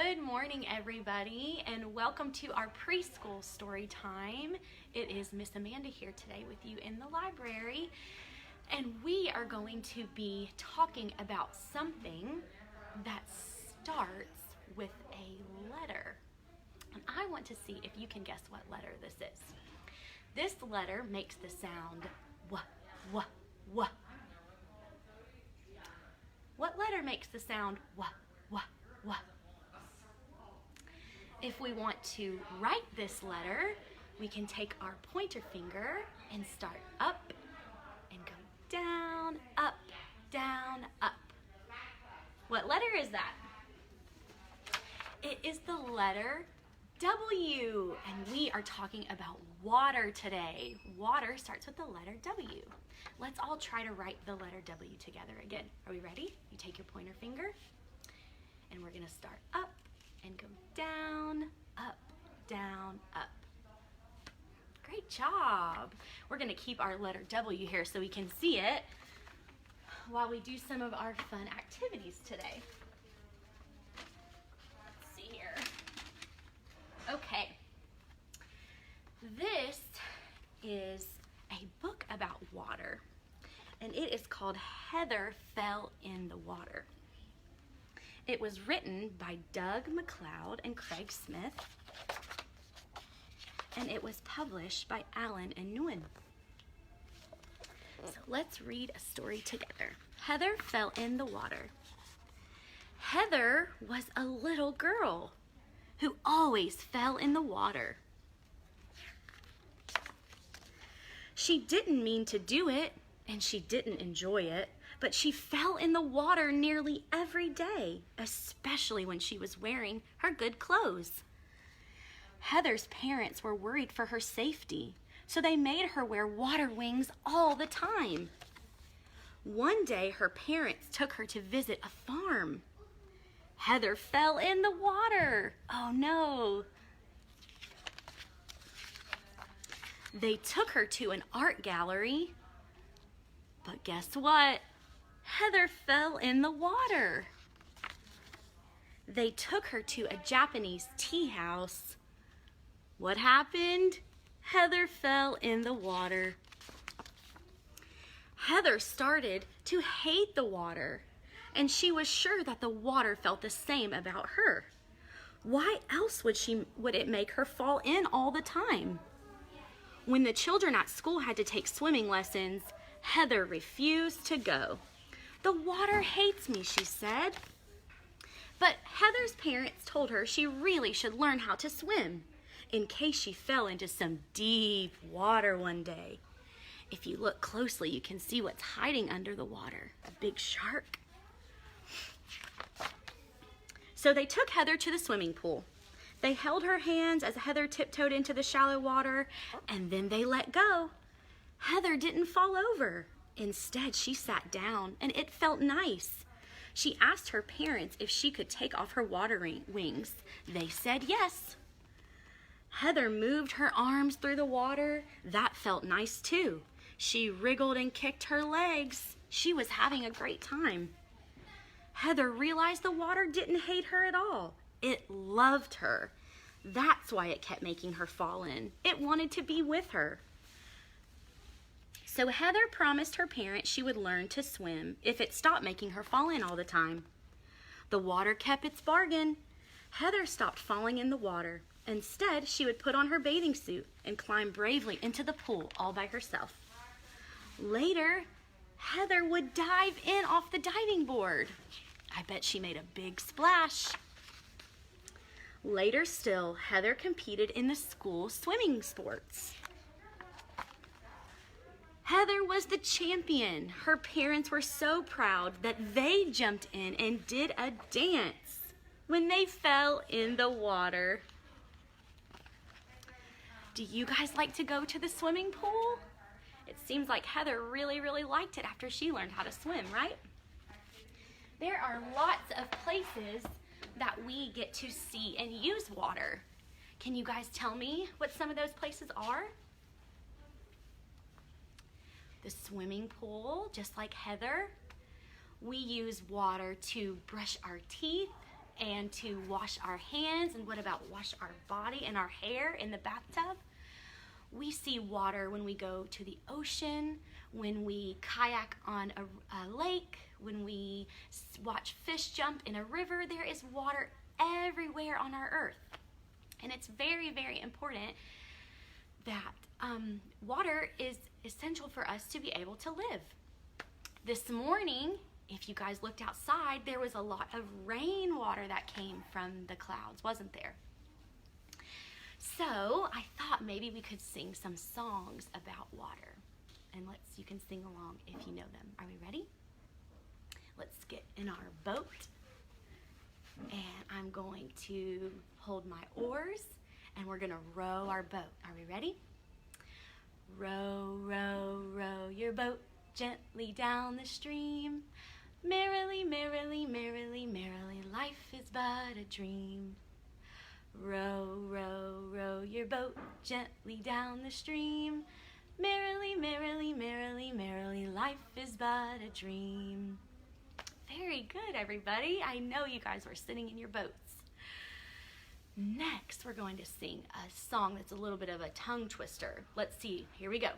Good morning, everybody, and welcome to our preschool story time. It is Miss Amanda here today with you in the library, and we are going to be talking about something that starts with a letter. And I want to see if you can guess what letter this is. This letter makes the sound wah, wah, wah. What letter makes the sound wah, wah, wah? If we want to write this letter, we can take our pointer finger and start up and go down, up, down, up. What letter is that? It is the letter W, and we are talking about water today. Water starts with the letter W. Let's all try to write the letter W together again. Are we ready? You take your pointer finger, and we're going to start up and go down, up, down, up. Great job. We're going to keep our letter W here so we can see it while we do some of our fun activities today. Let's see here. Okay. This is a book about water, and it is called Heather Fell in the Water. It was written by Doug McLeod and Craig Smith, and it was published by Allen and Nguyen. So let's read a story together. Heather fell in the water. Heather was a little girl who always fell in the water. She didn't mean to do it, and she didn't enjoy it, but she fell in the water nearly every day, especially when she was wearing her good clothes. Heather's parents were worried for her safety, so they made her wear water wings all the time. One day, her parents took her to visit a farm. Heather fell in the water. Oh no. They took her to an art gallery, but guess what? Heather fell in the water. They took her to a Japanese tea house. What happened? Heather fell in the water. Heather started to hate the water, and she was sure that the water felt the same about her. Why else would it make her fall in all the time? When the children at school had to take swimming lessons, Heather refused to go. "The water hates me," she said. But Heather's parents told her she really should learn how to swim in case she fell into some deep water one day. If you look closely, you can see what's hiding under the water, a big shark. So they took Heather to the swimming pool. They held her hands as Heather tiptoed into the shallow water, and then they let go. Heather didn't fall over. Instead, she sat down, and it felt nice. She asked her parents if she could take off her water wings. They said yes. Heather moved her arms through the water. That felt nice too. She wriggled and kicked her legs. She was having a great time. Heather realized the water didn't hate her at all. It loved her. That's why it kept making her fall in. It wanted to be with her. So Heather promised her parents she would learn to swim if it stopped making her fall in all the time. The water kept its bargain. Heather stopped falling in the water. Instead, she would put on her bathing suit and climb bravely into the pool all by herself. Later, Heather would dive in off the diving board. I bet she made a big splash. Later still, Heather competed in the school swimming sports. Heather was the champion. Her parents were so proud that they jumped in and did a dance when they fell in the water. Do you guys like to go to the swimming pool? It seems like Heather really, really liked it after she learned how to swim, right? There are lots of places that we get to see and use water. Can you guys tell me what some of those places are? The swimming pool, just like Heather. We use water to brush our teeth and to wash our hands. And what about wash our body and our hair in the bathtub? We see water when we go to the ocean, when we kayak on a lake, when we watch fish jump in a river. There is water everywhere on our earth. And it's very, very important that water is essential for us to be able to live. This morning, if you guys looked outside, there was a lot of rainwater that came from the clouds, wasn't there? So I thought maybe we could sing some songs about water. And you can sing along if you know them. Are we ready? Let's get in our boat. And I'm going to hold my oars and we're going to row our boat. Are we ready? Row, row, row your boat gently down the stream. Merrily, merrily, merrily, merrily, life is but a dream. Row, row, row your boat gently down the stream. Merrily, merrily, merrily, merrily, life is but a dream. Very good, everybody. I know you guys were sitting in your boats. Next, we're going to sing a song that's a little bit of a tongue twister. Let's see. Here we go.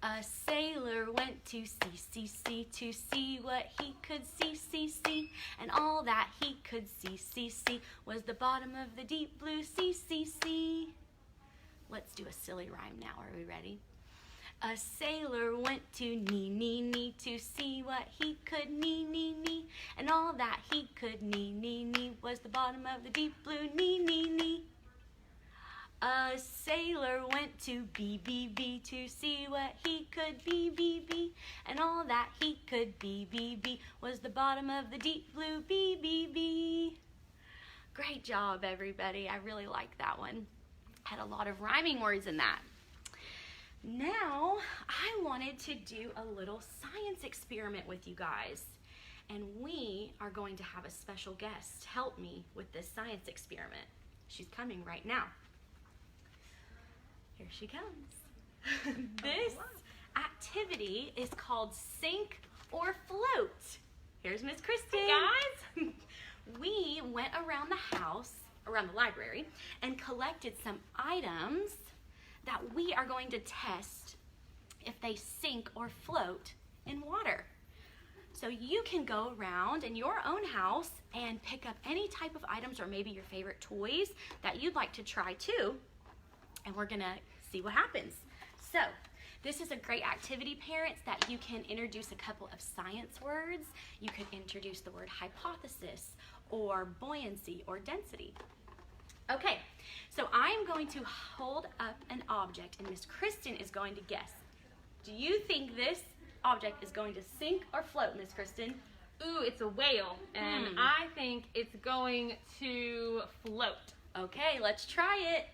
A sailor went to sea to see what he could see. And all that he could see was the bottom of the deep blue sea. Let's do a silly rhyme now. Are we ready? A sailor went to knee to see what he could knee. And all that he could knee was the bottom of the deep blue knee. A sailor went to B to see what he could be. And all that he could be was the bottom of the deep blue B. Great job, everybody. I really like that one. Had a lot of rhyming words in that. Now, I wanted to do a little science experiment with you guys. And we are going to have a special guest help me with this science experiment. She's coming right now. Here she comes. This activity is called sink or float. Here's Miss Kristen. Hey guys. We went around the house, around the library, and collected some items that we are going to test if they sink or float in water. So you can go around in your own house and pick up any type of items or maybe your favorite toys that you'd like to try too. And we're gonna see what happens. So this is a great activity, parents, that you can introduce a couple of science words. You could introduce the word hypothesis or buoyancy or density. Okay, so I'm going to hold up an object and Miss Kristen is going to guess. Do you think this object is going to sink or float, Miss Kristen? Ooh, it's a whale, and I think it's going to float. Okay, let's try it.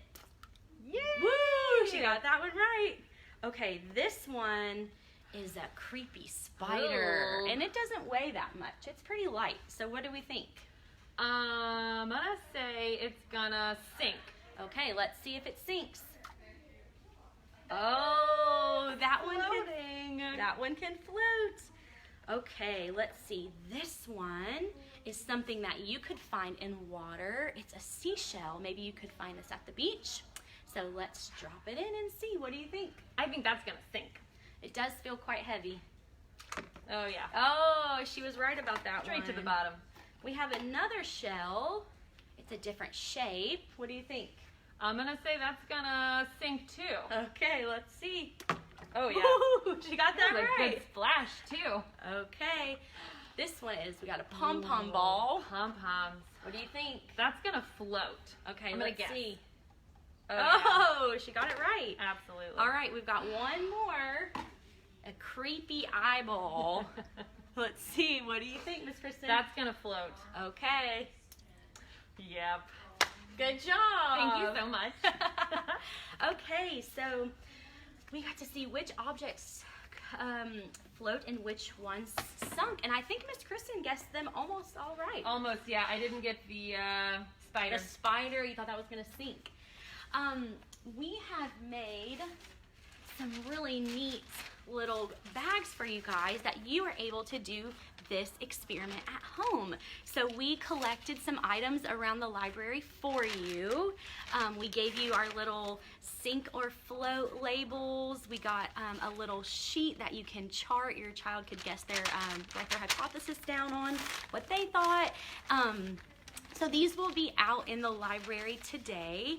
Yay! Woo! She got that one right. Okay, this one is a creepy spider, and it doesn't weigh that much. It's pretty light. So what do we think? I'm gonna say it's gonna sink. Okay, let's see if it sinks. Oh, that one can float. Okay, let's see. This one is something that you could find in water. It's a seashell. Maybe you could find this at the beach. So let's drop it in and see. What do you think? I think that's gonna sink. It does feel quite heavy. Oh yeah. Oh, she was right about that one. Straight to the bottom. We have another shell. It's a different shape. What do you think? I'm gonna say that's gonna sink too. Okay, let's see. Oh yeah. Ooh, she got that That's right. a good splash too. Okay. This one is, we got a pom-pom ball. Pom-poms. What do you think? That's gonna float. Okay, I'm let's gonna guess. see. Oh, She got it right. yeah. Absolutely. All right, we've got one more. A creepy eyeball. Let's see. What do you think, Miss Kristen? That's gonna float. Okay. Yep. Good job. Thank you so much. Okay, so we got to see which objects float and which ones sunk. And I think Miss Kristen guessed them almost all right. Almost, yeah. I didn't get the spider. The spider, you thought that was going to sink. We have made some really neat little bags for you guys that you are able to do this experiment at home. So we collected some items around the library for you. We gave you our little sink or float labels. We got a little sheet that you can chart. Your child could guess write their hypothesis down on, what they thought. So these will be out in the library today.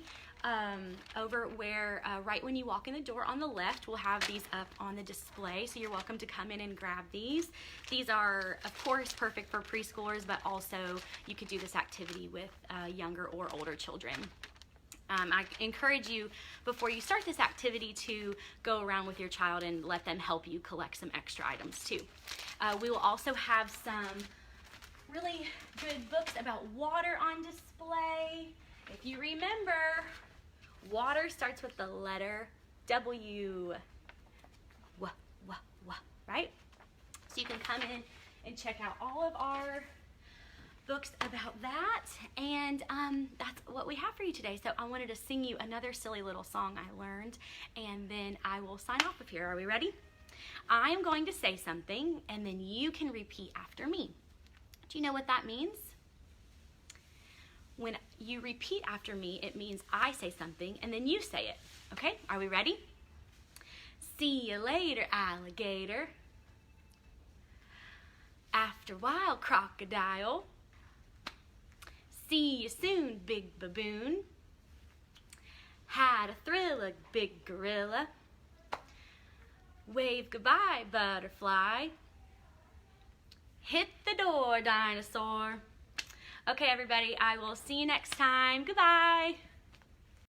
Over where, right when you walk in the door on the left, we'll have these up on the display, so you're welcome to come in and grab these. These are, of course, perfect for preschoolers, but also you could do this activity with younger or older children. I encourage you, before you start this activity, to go around with your child and let them help you collect some extra items too. We will also have some really good books about water on display. If you remember, water starts with the letter W. Right? So you can come in and check out all of our books about that, and that's what we have for you today. So I wanted to sing you another silly little song I learned, and then I will sign off of here. Are we ready? I am going to say something, and then you can repeat after me. Do you know what that means? When you repeat after me, it means I say something and then you say it. Okay, are we ready? See you later, alligator. After a while, crocodile. See you soon, big baboon. Had a thrill, a big gorilla. Wave goodbye, butterfly. Hit the door, dinosaur. Okay, everybody, I will see you next time. Goodbye.